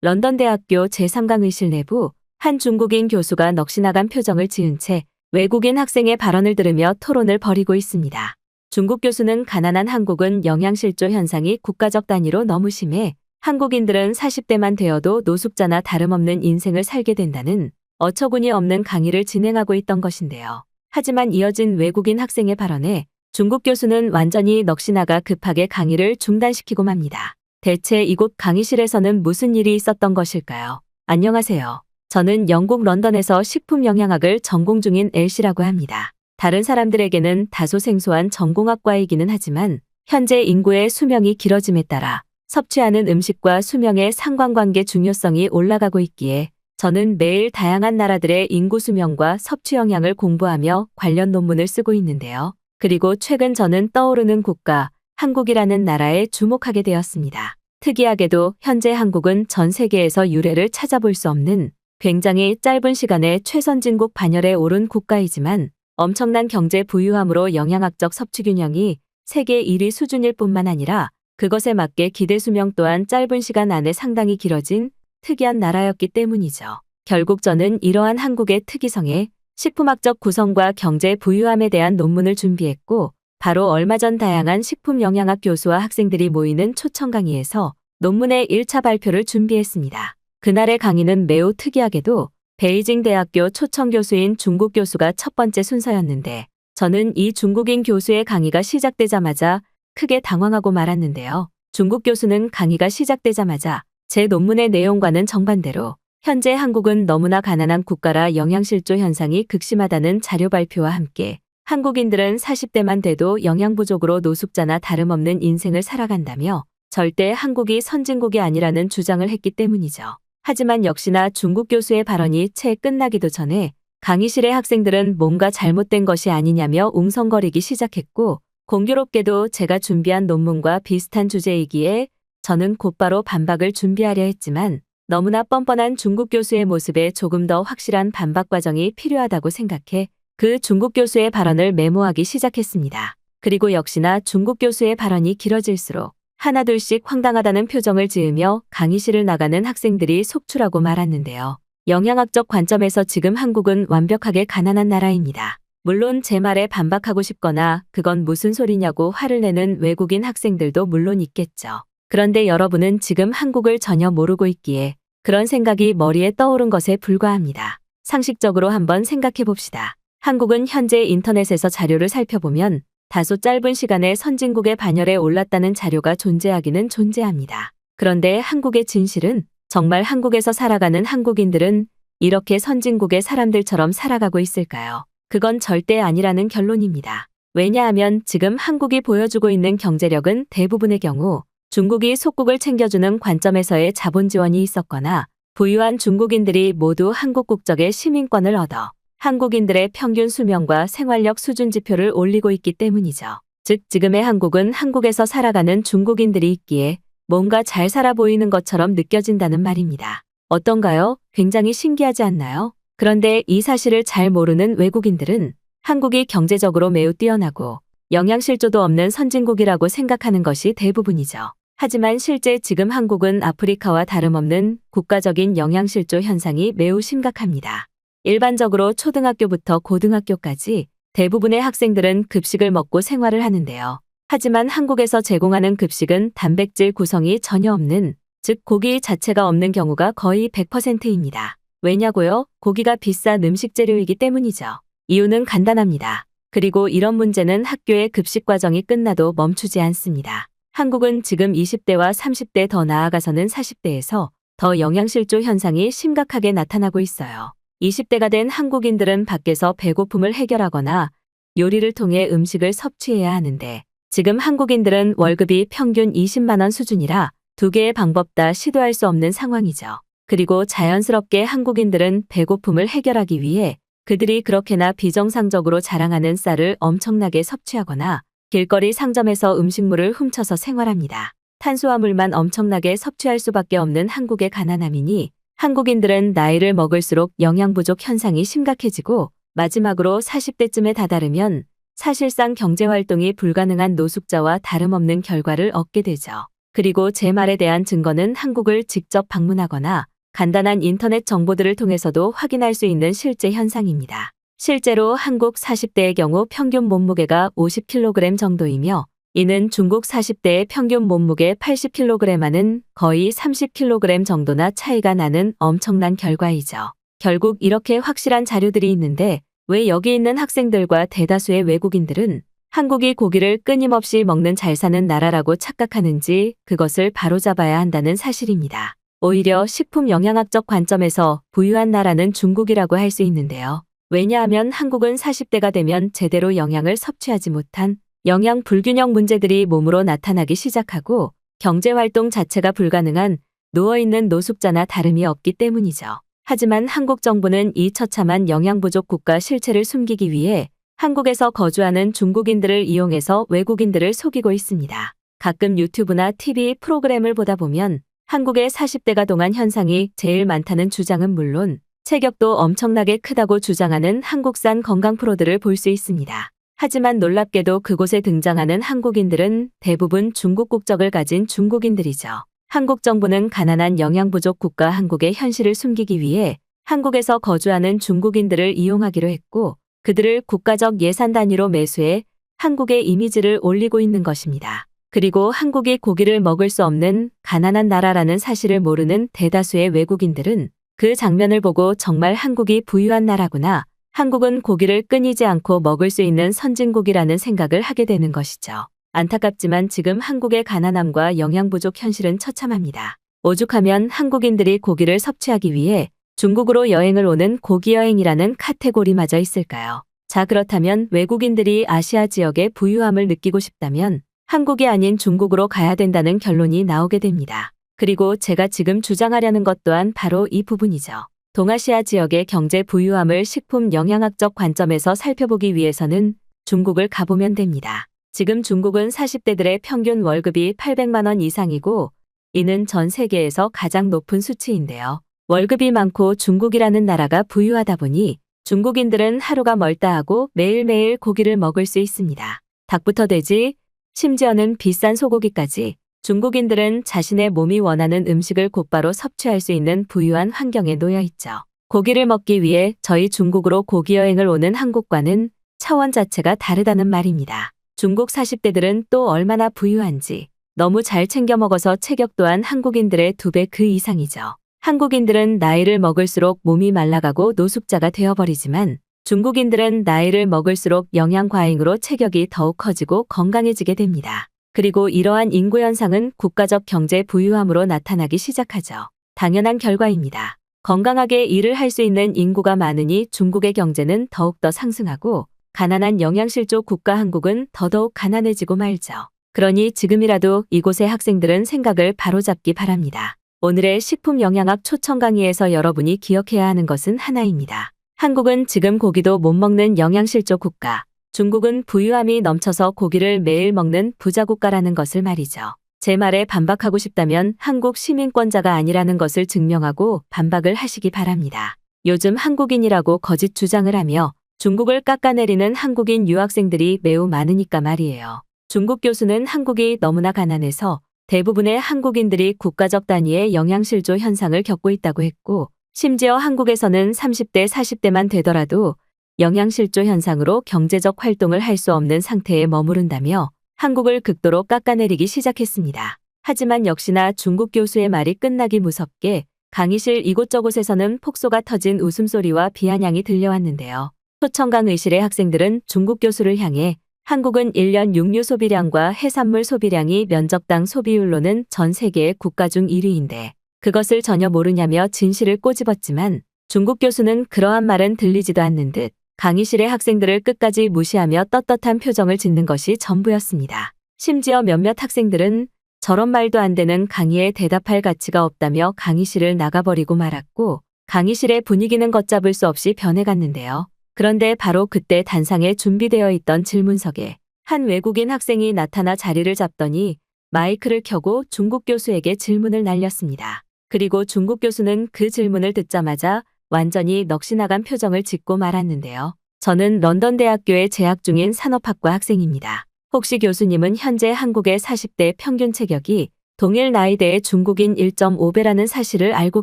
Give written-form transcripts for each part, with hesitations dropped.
런던 대학교 제3강의실 내부 한 중국인 교수가 넋이 나간 표정을 지은 채 외국인 학생의 발언을 들으며 토론을 벌이고 있습니다. 중국 교수는 가난한 한국은 영양실조 현상이 국가적 단위로 너무 심해 한국인들은 40대만 되어도 노숙자나 다름없는 인생을 살게 된다는 어처구니 없는 강의를 진행하고 있던 것인데요. 하지만 이어진 외국인 학생의 발언에 중국 교수는 완전히 넋이 나가 급하게 강의를 중단시키고 맙니다. 대체 이곳 강의실에서는 무슨 일이 있었던 것일까요? 안녕하세요. 저는 영국 런던에서 식품영양학을 전공 중인 엘씨라고 합니다. 다른 사람들에게는 다소 생소한 전공학과이기는 하지만 현재 인구의 수명이 길어짐에 따라 섭취하는 음식과 수명의 상관관계 중요성이 올라가고 있기에 저는 매일 다양한 나라들의 인구 수명과 섭취 영향을 공부하며 관련 논문을 쓰고 있는데요. 그리고 최근 저는 떠오르는 국가, 한국이라는 나라에 주목하게 되었습니다. 특이하게도 현재 한국은 전 세계에서 유례를 찾아볼 수 없는 굉장히 짧은 시간에 최선진국 반열에 오른 국가이지만 엄청난 경제 부유함으로 영양학적 섭취 균형이 세계 1위 수준일 뿐만 아니라 그것에 맞게 기대 수명 또한 짧은 시간 안에 상당히 길어진 특이한 나라였기 때문이죠. 결국 저는 이러한 한국의 특이성에 식품학적 구성과 경제 부유함에 대한 논문을 준비했고 바로 얼마 전 다양한 식품영양학 교수와 학생들이 모이는 초청 강의에서 논문의 1차 발표를 준비했습니다. 그날의 강의는 매우 특이하게도 베이징 대학교 초청 교수인 중국 교수가 첫 번째 순서였는데 저는 이 중국인 교수의 강의가 시작되자마자 크게 당황하고 말았는데요. 중국 교수는 강의가 시작되자마자 제 논문의 내용과는 정반대로 현재 한국은 너무나 가난한 국가라 영양실조 현상이 극심하다는 자료 발표와 함께 한국인들은 40대만 돼도 영양 부족으로 노숙자나 다름없는 인생을 살아간다며 절대 한국이 선진국이 아니라는 주장을 했기 때문이죠. 하지만 역시나 중국 교수의 발언이 채 끝나기도 전에 강의실의 학생들은 뭔가 잘못된 것이 아니냐며 웅성거리기 시작했고 공교롭게도 제가 준비한 논문과 비슷한 주제이기에 저는 곧바로 반박을 준비하려 했지만 너무나 뻔뻔한 중국 교수의 모습에 조금 더 확실한 반박 과정이 필요하다고 생각해 그 중국 교수의 발언을 메모하기 시작했습니다. 그리고 역시나 중국 교수의 발언이 길어질수록 하나둘씩 황당하다는 표정을 지으며 강의실을 나가는 학생들이 속출하고 말았는데요. 영양학적 관점에서 지금 한국은 완벽하게 가난한 나라입니다. 물론 제 말에 반박하고 싶거나 그건 무슨 소리냐고 화를 내는 외국인 학생들도 물론 있겠죠. 그런데 여러분은 지금 한국을 전혀 모르고 있기에 그런 생각이 머리에 떠오른 것에 불과합니다. 상식적으로 한번 생각해 봅시다. 한국은 현재 인터넷에서 자료를 살펴보면 다소 짧은 시간에 선진국의 반열에 올랐다는 자료가 존재하기는 존재합니다. 그런데 한국의 진실은 정말 한국에서 살아가는 한국인들은 이렇게 선진국의 사람들처럼 살아가고 있을까요? 그건 절대 아니라는 결론입니다. 왜냐하면 지금 한국이 보여주고 있는 경제력은 대부분의 경우 중국이 속국을 챙겨주는 관점에서의 자본 지원이 있었거나 부유한 중국인들이 모두 한국 국적의 시민권을 얻어 한국인들의 평균 수명과 생활력 수준 지표를 올리고 있기 때문이죠. 즉 지금의 한국은 한국에서 살아가는 중국인들이 있기에 뭔가 잘 살아 보이는 것처럼 느껴진다는 말입니다. 어떤가요? 굉장히 신기하지 않나요? 그런데 이 사실을 잘 모르는 외국인들은 한국이 경제적으로 매우 뛰어나고 영양실조도 없는 선진국이라고 생각하는 것이 대부분이죠. 하지만 실제 지금 한국은 아프리카와 다름없는 국가적인 영양실조 현상이 매우 심각합니다. 일반적으로 초등학교부터 고등학교까지 대부분의 학생들은 급식을 먹고 생활을 하는데요. 하지만 한국에서 제공하는 급식은 단백질 구성이 전혀 없는, 즉 고기 자체가 없는 경우가 거의 100%입니다. 왜냐고요? 고기가 비싼 음식 재료이기 때문이죠. 이유는 간단합니다. 그리고 이런 문제는 학교의 급식 과정이 끝나도 멈추지 않습니다. 한국은 지금 20대와 30대 더 나아가서는 40대에서 더 영양실조 현상이 심각하게 나타나고 있어요. 20대가 된 한국인들은 밖에서 배고픔을 해결하거나 요리를 통해 음식을 섭취해야 하는데 지금 한국인들은 월급이 평균 20만 원 수준이라 두 개의 방법 다 시도할 수 없는 상황이죠. 그리고 자연스럽게 한국인들은 배고픔을 해결하기 위해 그들이 그렇게나 비정상적으로 자랑하는 쌀을 엄청나게 섭취하거나 길거리 상점에서 음식물을 훔쳐서 생활합니다. 탄수화물만 엄청나게 섭취할 수밖에 없는 한국의 가난함이니 한국인들은 나이를 먹을수록 영양 부족 현상이 심각해지고 마지막으로 40대쯤에 다다르면 사실상 경제활동이 불가능한 노숙자와 다름없는 결과를 얻게 되죠. 그리고 제 말에 대한 증거는 한국을 직접 방문하거나 간단한 인터넷 정보들을 통해서도 확인할 수 있는 실제 현상입니다. 실제로 한국 40대의 경우 평균 몸무게가 50kg 정도이며 이는 중국 40대의 평균 몸무게 80kg와는 거의 30kg 정도나 차이가 나는 엄청난 결과이죠. 결국 이렇게 확실한 자료들이 있는데 왜 여기 있는 학생들과 대다수의 외국인들은 한국이 고기를 끊임없이 먹는 잘 사는 나라라고 착각하는지 그것을 바로잡아야 한다는 사실입니다. 오히려 식품 영양학적 관점에서 부유한 나라는 중국이라고 할 수 있는데요. 왜냐하면 한국은 40대가 되면 제대로 영양을 섭취하지 못한 영양 불균형 문제들이 몸으로 나타나기 시작하고 경제활동 자체가 불가능한 누워있는 노숙자나 다름이 없기 때문이죠. 하지만 한국 정부는 이 처참한 영양 부족 국가 실체를 숨기기 위해 한국에서 거주하는 중국인들을 이용해서 외국인들을 속이고 있습니다. 가끔 유튜브나 TV 프로그램을 보다 보면 한국의 40대가 동안 현상이 제일 많다는 주장은 물론 체격도 엄청나게 크다고 주장하는 한국산 건강 프로들을 볼 수 있습니다. 하지만 놀랍게도 그곳에 등장하는 한국인들은 대부분 중국 국적을 가진 중국인들이죠. 한국 정부는 가난한 영양 부족 국가 한국의 현실을 숨기기 위해 한국에서 거주하는 중국인들을 이용하기로 했고 그들을 국가적 예산 단위로 매수해 한국의 이미지를 올리고 있는 것입니다. 그리고 한국이 고기를 먹을 수 없는 가난한 나라라는 사실을 모르는 대다수의 외국인들은 그 장면을 보고 정말 한국이 부유한 나라구나. 한국은 고기를 끊이지 않고 먹을 수 있는 선진국이라는 생각을 하게 되는 것이죠. 안타깝지만 지금 한국의 가난함과 영양 부족 현실은 처참합니다. 오죽하면 한국인들이 고기를 섭취하기 위해 중국으로 여행을 오는 고기 여행이라는 카테고리마저 있을까요? 자, 그렇다면 외국인들이 아시아 지역의 부유함을 느끼고 싶다면 한국이 아닌 중국으로 가야 된다는 결론이 나오게 됩니다. 그리고 제가 지금 주장하려는 것 또한 바로 이 부분이죠. 동아시아 지역의 경제 부유함을 식품 영양학적 관점에서 살펴보기 위해서는 중국을 가보면 됩니다. 지금 중국은 40대들의 평균 월급이 800만 원 이상이고 이는 전 세계에서 가장 높은 수치인데요. 월급이 많고 중국이라는 나라가 부유하다 보니 중국인들은 하루가 멀다 하고 매일매일 고기를 먹을 수 있습니다. 닭부터 돼지, 심지어는 비싼 소고기까지 중국인들은 자신의 몸이 원하는 음식을 곧바로 섭취할 수 있는 부유한 환경에 놓여 있죠. 고기를 먹기 위해 저희 중국으로 고기 여행을 오는 한국과는 차원 자체가 다르다는 말입니다. 중국 40대들은 또 얼마나 부유한지 너무 잘 챙겨 먹어서 체격 또한 한국인들의 2배 그 이상이죠. 한국인들은 나이를 먹을수록 몸이 말라가고 노숙자가 되어버리지만 중국인들은 나이를 먹을수록 영양 과잉으로 체격이 더욱 커지고 건강해지게 됩니다. 그리고 이러한 인구 현상은 국가적 경제 부유함으로 나타나기 시작하죠. 당연한 결과입니다. 건강하게 일을 할 수 있는 인구가 많으니 중국의 경제는 더욱더 상승하고 가난한 영양실조 국가 한국은 더더욱 가난해지고 말죠. 그러니 지금이라도 이곳의 학생들은 생각을 바로잡기 바랍니다. 오늘의 식품 영양학 초청 강의에서 여러분이 기억해야 하는 것은 하나입니다. 한국은 지금 고기도 못 먹는 영양실조 국가. 중국은 부유함이 넘쳐서 고기를 매일 먹는 부자 국가라는 것을 말이죠. 제 말에 반박하고 싶다면 한국 시민권자가 아니라는 것을 증명하고 반박을 하시기 바랍니다. 요즘 한국인이라고 거짓 주장을 하며 중국을 깎아내리는 한국인 유학생들이 매우 많으니까 말이에요. 중국 교수는 한국이 너무나 가난해서 대부분의 한국인들이 국가적 단위의 영양실조 현상을 겪고 있다고 했고 심지어 한국에서는 30대, 40대만 되더라도 영양실조 현상으로 경제적 활동을 할 수 없는 상태에 머무른다며 한국을 극도로 깎아내리기 시작했습니다. 하지만 역시나 중국 교수의 말이 끝나기 무섭게 강의실 이곳저곳에서는 폭소가 터진 웃음소리와 비아냥이 들려왔는데요. 초청강 의실의 학생들은 중국 교수를 향해 한국은 1년 육류 소비량과 해산물 소비량이 면적당 소비율로는 전 세계의 국가 중 1위인데 그것을 전혀 모르냐며 진실을 꼬집었지만 중국 교수는 그러한 말은 들리지도 않는 듯 강의실의 학생들을 끝까지 무시하며 떳떳한 표정을 짓는 것이 전부였습니다. 심지어 몇몇 학생들은 저런 말도 안 되는 강의에 대답할 가치가 없다며 강의실을 나가버리고 말았고 강의실의 분위기는 걷잡을 수 없이 변해갔는데요. 그런데 바로 그때 단상에 준비되어 있던 질문석에 한 외국인 학생이 나타나 자리를 잡더니 마이크를 켜고 중국 교수에게 질문을 날렸습니다. 그리고 중국 교수는 그 질문을 듣자마자 완전히 넋이 나간 표정을 짓고 말았는데요. 저는 런던 대학교에 재학 중인 산업학과 학생입니다. 혹시 교수님은 현재 한국의 40대 평균 체격이 동일 나이대의 중국인 1.5배라는 사실을 알고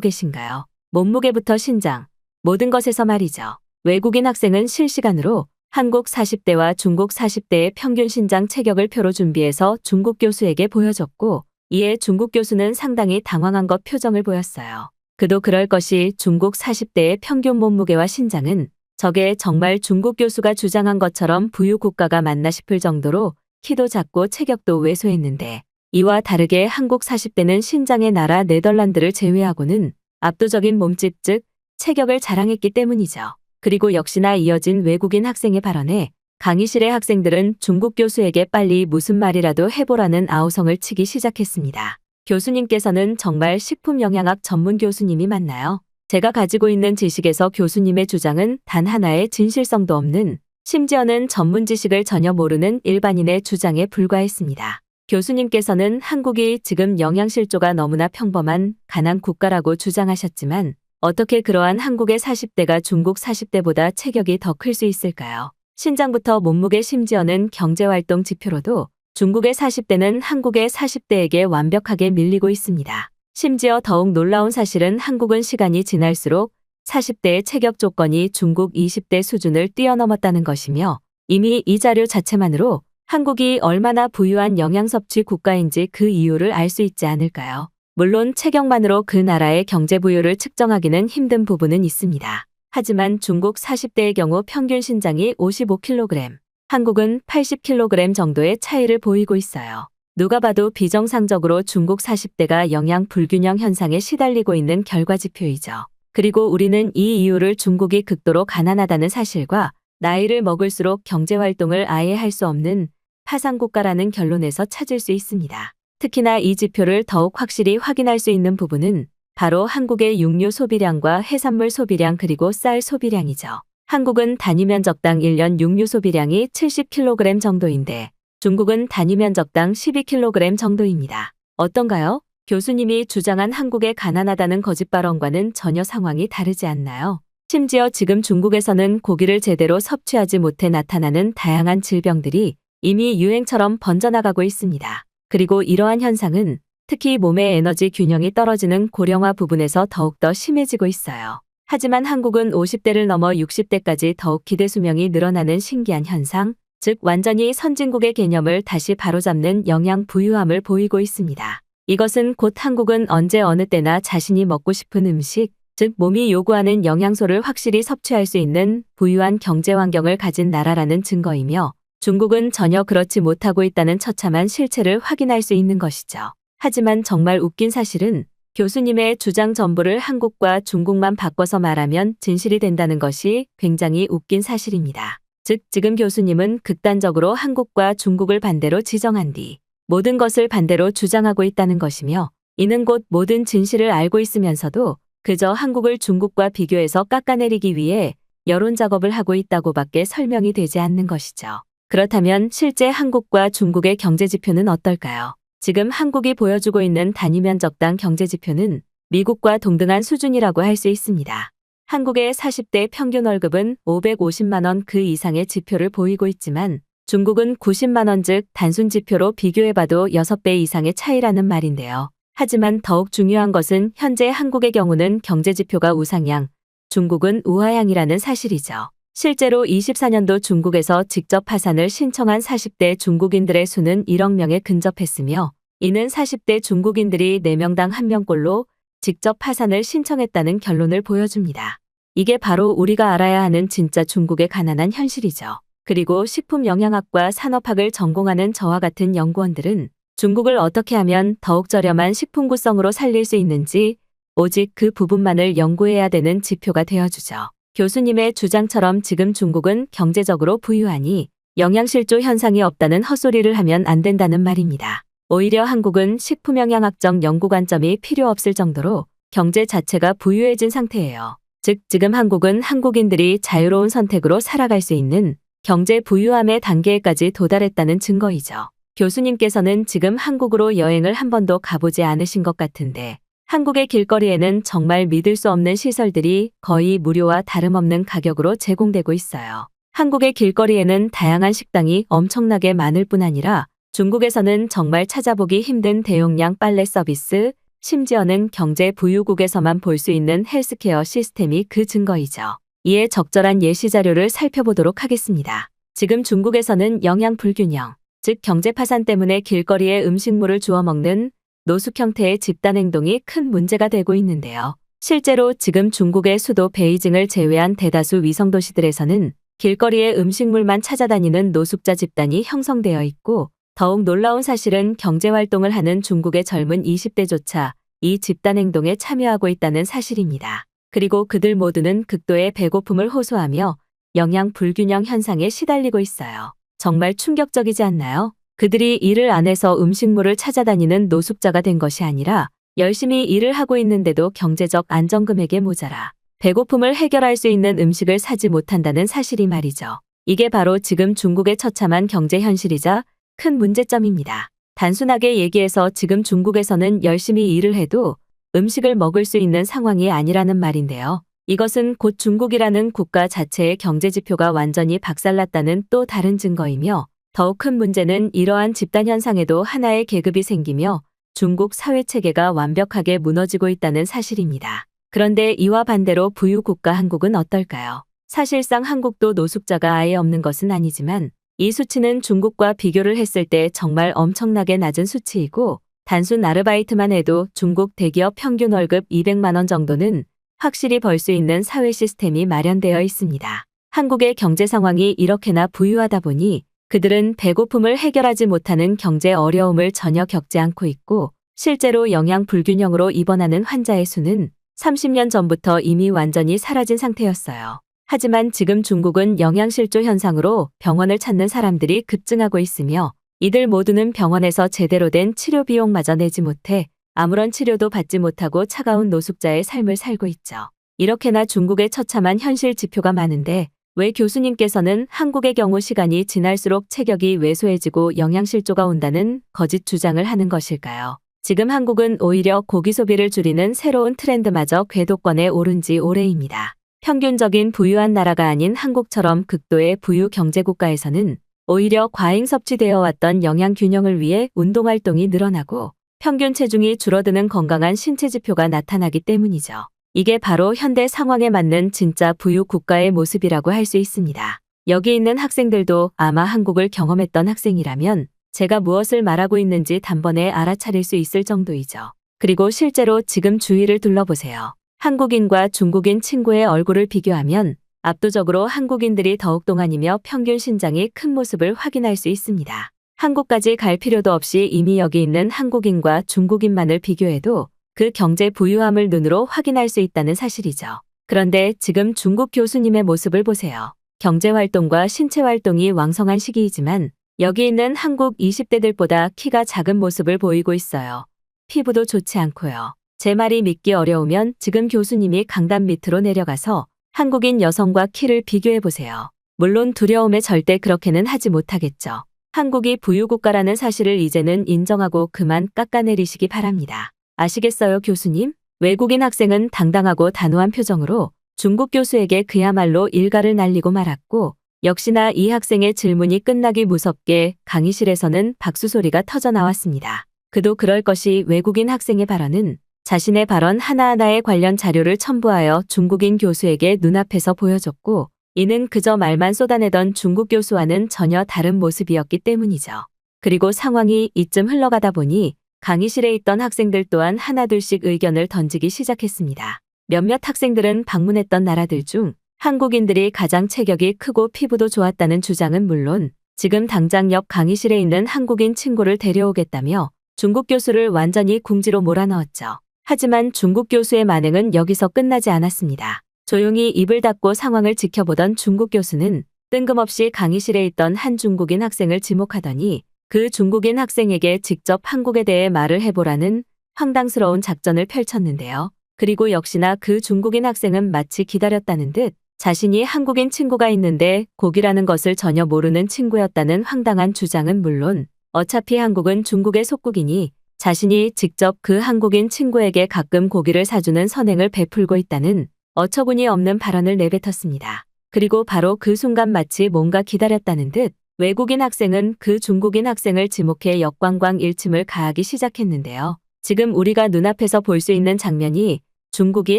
계신가요? 몸무게부터 신장, 모든 것에서 말이죠. 외국인 학생은 실시간으로 한국 40대와 중국 40대의 평균 신장 체격을 표로 준비해서 중국 교수에게 보여줬고, 이에 중국 교수는 상당히 당황한 것 표정을 보였어요. 그도 그럴 것이 중국 40대의 평균 몸무게와 신장은 저게 정말 중국 교수가 주장한 것처럼 부유 국가가 맞나 싶을 정도로 키도 작고 체격도 왜소했는데, 이와 다르게 한국 40대는 신장의 나라 네덜란드를 제외하고는 압도적인 몸집 즉 체격을 자랑했기 때문이죠. 그리고 역시나 이어진 외국인 학생의 발언에 강의실의 학생들은 중국 교수에게 빨리 무슨 말이라도 해보라는 아우성을 치기 시작했습니다. 교수님께서는 정말 식품영양학 전문 교수님이 맞나요? 제가 가지고 있는 지식에서 교수님의 주장은 단 하나의 진실성도 없는, 심지어는 전문 지식을 전혀 모르는 일반인의 주장에 불과했습니다. 교수님께서는 한국이 지금 영양실조가 너무나 평범한 가난 국가라고 주장하셨지만 어떻게 그러한 한국의 40대가 중국 40대보다 체격이 더 클 수 있을까요? 신장부터 몸무게 심지어는 경제활동 지표로도 중국의 40대는 한국의 40대에게 완벽하게 밀리고 있습니다. 심지어 더욱 놀라운 사실은 한국은 시간이 지날수록 40대의 체격 조건이 중국 20대 수준을 뛰어넘었다는 것이며, 이미 이 자료 자체만으로 한국이 얼마나 부유한 영양 섭취 국가인지 그 이유를 알 수 있지 않을까요? 물론 체격만으로 그 나라의 경제 부유를 측정하기는 힘든 부분은 있습니다. 하지만 중국 40대의 경우 평균 신장이 55kg, 한국은 80kg 정도의 차이를 보이고 있어요. 누가 봐도 비정상적으로 중국 40대가 영양 불균형 현상에 시달리고 있는 결과지표이죠. 그리고 우리는 이 이유를 중국이 극도로 가난하다는 사실과 나이를 먹을수록 경제활동을 아예 할 수 없는 파상국가라는 결론에서 찾을 수 있습니다. 특히나 이 지표를 더욱 확실히 확인할 수 있는 부분은 바로 한국의 육류 소비량과 해산물 소비량 그리고 쌀 소비량이죠. 한국은 단위 면적당 1년 육류 소비량이 70kg 정도인데 중국은 단위 면적당 12kg 정도입니다. 어떤가요? 교수님이 주장한 한국의 가난하다는 거짓 발언과는 전혀 상황이 다르지 않나요? 심지어 지금 중국에서는 고기를 제대로 섭취하지 못해 나타나는 다양한 질병들이 이미 유행처럼 번져나가고 있습니다. 그리고 이러한 현상은 특히 몸의 에너지 균형이 떨어지는 고령화 부분에서 더욱더 심해지고 있어요. 하지만 한국은 50대를 넘어 60대까지 더욱 기대 수명이 늘어나는 신기한 현상, 즉 완전히 선진국의 개념을 다시 바로잡는 영양 부유함을 보이고 있습니다. 이것은 곧 한국은 언제 어느 때나 자신이 먹고 싶은 음식, 즉 몸이 요구하는 영양소를 확실히 섭취할 수 있는 부유한 경제 환경을 가진 나라라는 증거이며, 중국은 전혀 그렇지 못하고 있다는 처참한 실체를 확인할 수 있는 것이죠. 하지만 정말 웃긴 사실은 교수님의 주장 전부를 한국과 중국만 바꿔서 말하면 진실이 된다는 것이 굉장히 웃긴 사실입니다. 즉 지금 교수님은 극단적으로 한국과 중국을 반대로 지정한 뒤 모든 것을 반대로 주장하고 있다는 것이며, 이는 곧 모든 진실을 알고 있으면서도 그저 한국을 중국과 비교해서 깎아내리기 위해 여론 작업을 하고 있다고밖에 설명이 되지 않는 것이죠. 그렇다면 실제 한국과 중국의 경제지표는 어떨까요? 지금 한국이 보여주고 있는 단위 면적당 경제지표는 미국과 동등한 수준이라고 할 수 있습니다. 한국의 40대 평균 월급은 550만 원 그 이상의 지표를 보이고 있지만 중국은 90만 원 즉 단순 지표로 비교해봐도 6배 이상의 차이라는 말인데요. 하지만 더욱 중요한 것은 현재 한국의 경우는 경제지표가 우상향, 중국은 우하향이라는 사실이죠. 실제로 24년도 중국에서 직접 파산을 신청한 40대 중국인들의 수는 1억 명에 근접했으며, 이는 40대 중국인들이 4명당 1명꼴로 직접 파산을 신청했다는 결론을 보여줍니다. 이게 바로 우리가 알아야 하는 진짜 중국의 가난한 현실이죠. 그리고 식품영양학과 산업학을 전공하는 저와 같은 연구원들은 중국을 어떻게 하면 더욱 저렴한 식품 구성으로 살릴 수 있는지 오직 그 부분만을 연구해야 되는 지표가 되어주죠. 교수님의 주장처럼 지금 중국은 경제적으로 부유하니 영양실조 현상이 없다는 헛소리를 하면 안 된다는 말입니다. 오히려 한국은 식품영양학적 연구 관점이 필요 없을 정도로 경제 자체가 부유해진 상태예요. 즉 지금 한국은 한국인들이 자유로운 선택으로 살아갈 수 있는 경제 부유함의 단계까지 도달했다는 증거이죠. 교수님께서는 지금 한국으로 여행을 한 번도 가보지 않으신 것 같은데 한국의 길거리에는 정말 믿을 수 없는 시설들이 거의 무료와 다름없는 가격으로 제공되고 있어요. 한국의 길거리에는 다양한 식당이 엄청나게 많을 뿐 아니라 중국에서는 정말 찾아보기 힘든 대용량 빨래 서비스, 심지어는 경제 부유국에서만 볼 수 있는 헬스케어 시스템이 그 증거이죠. 이에 적절한 예시 자료를 살펴보도록 하겠습니다. 지금 중국에서는 영양 불균형, 즉 경제 파산 때문에 길거리에 음식물을 주워 먹는 노숙 형태의 집단 행동이 큰 문제가 되고 있는데요. 실제로 지금 중국의 수도 베이징을 제외한 대다수 위성도시들에서는 길거리에 음식물만 찾아다니는 노숙자 집단이 형성되어 있고, 더욱 놀라운 사실은 경제활동을 하는 중국의 젊은 20대조차 이 집단 행동에 참여하고 있다는 사실입니다. 그리고 그들 모두는 극도의 배고픔을 호소하며 영양 불균형 현상에 시달리고 있어요. 정말 충격적이지 않나요? 그들이 일을 안 해서 음식물을 찾아다니는 노숙자가 된 것이 아니라 열심히 일을 하고 있는데도 경제적 안정금액에 모자라 배고픔을 해결할 수 있는 음식을 사지 못한다는 사실이 말이죠. 이게 바로 지금 중국의 처참한 경제 현실이자 큰 문제점입니다. 단순하게 얘기해서 지금 중국에서는 열심히 일을 해도 음식을 먹을 수 있는 상황이 아니라는 말인데요. 이것은 곧 중국이라는 국가 자체의 경제 지표가 완전히 박살났다는 또 다른 증거이며, 더욱 큰 문제는 이러한 집단 현상에도 하나의 계급이 생기며 중국 사회 체계가 완벽하게 무너지고 있다는 사실입니다. 그런데 이와 반대로 부유국가 한국은 어떨까요? 사실상 한국도 노숙자가 아예 없는 것은 아니지만 이 수치는 중국과 비교를 했을 때 정말 엄청나게 낮은 수치이고, 단순 아르바이트만 해도 중국 대기업 평균 월급 200만 원 정도는 확실히 벌 수 있는 사회 시스템이 마련되어 있습니다. 한국의 경제 상황이 이렇게나 부유하다 보니 그들은 배고픔을 해결하지 못하는 경제 어려움을 전혀 겪지 않고 있고, 실제로 영양 불균형으로 입원하는 환자의 수는 30년 전부터 이미 완전히 사라진 상태였어요. 하지만 지금 중국은 영양실조 현상으로 병원을 찾는 사람들이 급증하고 있으며, 이들 모두는 병원에서 제대로 된 치료 비용마저 내지 못해 아무런 치료도 받지 못하고 차가운 노숙자의 삶을 살고 있죠. 이렇게나 중국의 처참한 현실 지표가 많은데 왜 교수님께서는 한국의 경우 시간이 지날수록 체격이 왜소해지고 영양실조가 온다는 거짓 주장을 하는 것일까요? 지금 한국은 오히려 고기 소비를 줄이는 새로운 트렌드마저 궤도권에 오른 지 오래입니다. 평균적인 부유한 나라가 아닌 한국처럼 극도의 부유 경제국가에서는 오히려 과잉 섭취되어 왔던 영양 균형을 위해 운동활동이 늘어나고 평균 체중이 줄어드는 건강한 신체 지표가 나타나기 때문이죠. 이게 바로 현대 상황에 맞는 진짜 부유 국가의 모습이라고 할 수 있습니다. 여기 있는 학생들도 아마 한국을 경험했던 학생이라면 제가 무엇을 말하고 있는지 단번에 알아차릴 수 있을 정도이죠. 그리고 실제로 지금 주위를 둘러보세요. 한국인과 중국인 친구의 얼굴을 비교하면 압도적으로 한국인들이 더욱 동안이며 평균 신장이 큰 모습을 확인할 수 있습니다. 한국까지 갈 필요도 없이 이미 여기 있는 한국인과 중국인만을 비교해도 그 경제 부유함을 눈으로 확인할 수 있다는 사실이죠. 그런데 지금 중국 교수님의 모습을 보세요. 경제활동과 신체활동이 왕성한 시기이지만 여기 있는 한국 20대들보다 키가 작은 모습을 보이고 있어요. 피부도 좋지 않고요. 제 말이 믿기 어려우면 지금 교수님이 강단 밑으로 내려가서 한국인 여성과 키를 비교해보세요. 물론 두려움에 절대 그렇게는 하지 못하겠죠. 한국이 부유국가라는 사실을 이제는 인정하고 그만 깎아내리시기 바랍니다. 아시겠어요, 교수님? 외국인 학생은 당당하고 단호한 표정으로 중국 교수에게 그야말로 일가를 날리고 말았고, 역시나 이 학생의 질문이 끝나기 무섭게 강의실에서는 박수 소리가 터져 나왔습니다. 그도 그럴 것이 외국인 학생의 발언은 자신의 발언 하나하나에 관련 자료를 첨부하여 중국인 교수에게 눈앞에서 보여줬고, 이는 그저 말만 쏟아내던 중국 교수와는 전혀 다른 모습이었기 때문이죠. 그리고 상황이 이쯤 흘러가다 보니 강의실에 있던 학생들 또한 하나둘씩 의견을 던지기 시작했습니다. 몇몇 학생들은 방문했던 나라들 중 한국인들이 가장 체격이 크고 피부도 좋았다는 주장은 물론 지금 당장 옆 강의실에 있는 한국인 친구를 데려오겠다며 중국 교수를 완전히 궁지로 몰아넣었죠. 하지만 중국 교수의 만행은 여기서 끝나지 않았습니다. 조용히 입을 닫고 상황을 지켜보던 중국 교수는 뜬금없이 강의실에 있던 한 중국인 학생을 지목하더니 그 중국인 학생에게 직접 한국에 대해 말을 해보라는 황당스러운 작전을 펼쳤는데요. 그리고 역시나 그 중국인 학생은 마치 기다렸다는 듯 자신이 한국인 친구가 있는데 고기라는 것을 전혀 모르는 친구였다는 황당한 주장은 물론 어차피 한국은 중국의 속국이니 자신이 직접 그 한국인 친구에게 가끔 고기를 사주는 선행을 베풀고 있다는 어처구니 없는 발언을 내뱉었습니다. 그리고 바로 그 순간 마치 뭔가 기다렸다는 듯 외국인 학생은 그 중국인 학생을 지목해 역관광 일침을 가하기 시작했는데요. 지금 우리가 눈앞에서 볼 수 있는 장면이 중국이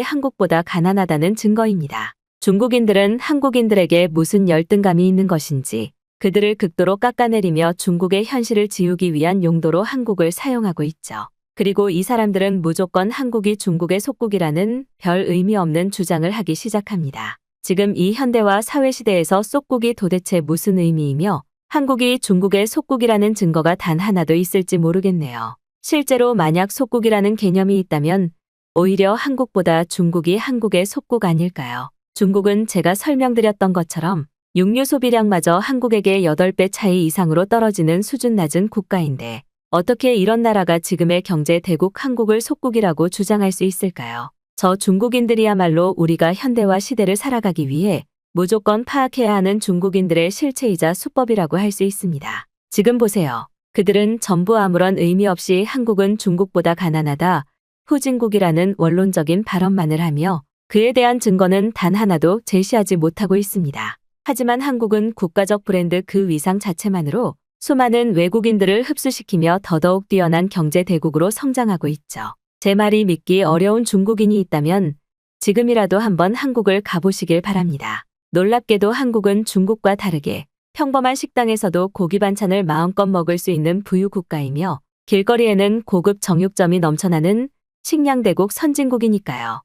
한국보다 가난하다는 증거입니다. 중국인들은 한국인들에게 무슨 열등감이 있는 것인지 그들을 극도로 깎아내리며 중국의 현실을 지우기 위한 용도로 한국을 사용하고 있죠. 그리고 이 사람들은 무조건 한국이 중국의 속국이라는 별 의미 없는 주장을 하기 시작합니다. 지금 이 현대화 사회시대에서 속국이 도대체 무슨 의미이며 한국이 중국의 속국이라는 증거가 단 하나도 있을지 모르겠네요. 실제로 만약 속국이라는 개념이 있다면 오히려 한국보다 중국이 한국의 속국 아닐까요? 중국은 제가 설명드렸던 것처럼 육류 소비량마저 한국에게 8배 차이 이상으로 떨어지는 수준 낮은 국가인데 어떻게 이런 나라가 지금의 경제 대국 한국을 속국이라고 주장할 수 있을까요? 저 중국인들이야말로 우리가 현대화 시대를 살아가기 위해 무조건 파악해야 하는 중국인들의 실체이자 수법이라고 할 수 있습니다. 지금 보세요. 그들은 전부 아무런 의미 없이 한국은 중국보다 가난하다, 후진국이라는 원론적인 발언만을 하며 그에 대한 증거는 단 하나도 제시하지 못하고 있습니다. 하지만 한국은 국가적 브랜드 그 위상 자체만으로 수많은 외국인들을 흡수시키며 더더욱 뛰어난 경제 대국으로 성장하고 있죠. 제 말이 믿기 어려운 중국인이 있다면 지금이라도 한번 한국을 가보시길 바랍니다. 놀랍게도 한국은 중국과 다르게 평범한 식당에서도 고기 반찬을 마음껏 먹을 수 있는 부유국가이며 길거리에는 고급 정육점이 넘쳐나는 식량대국 선진국이니까요.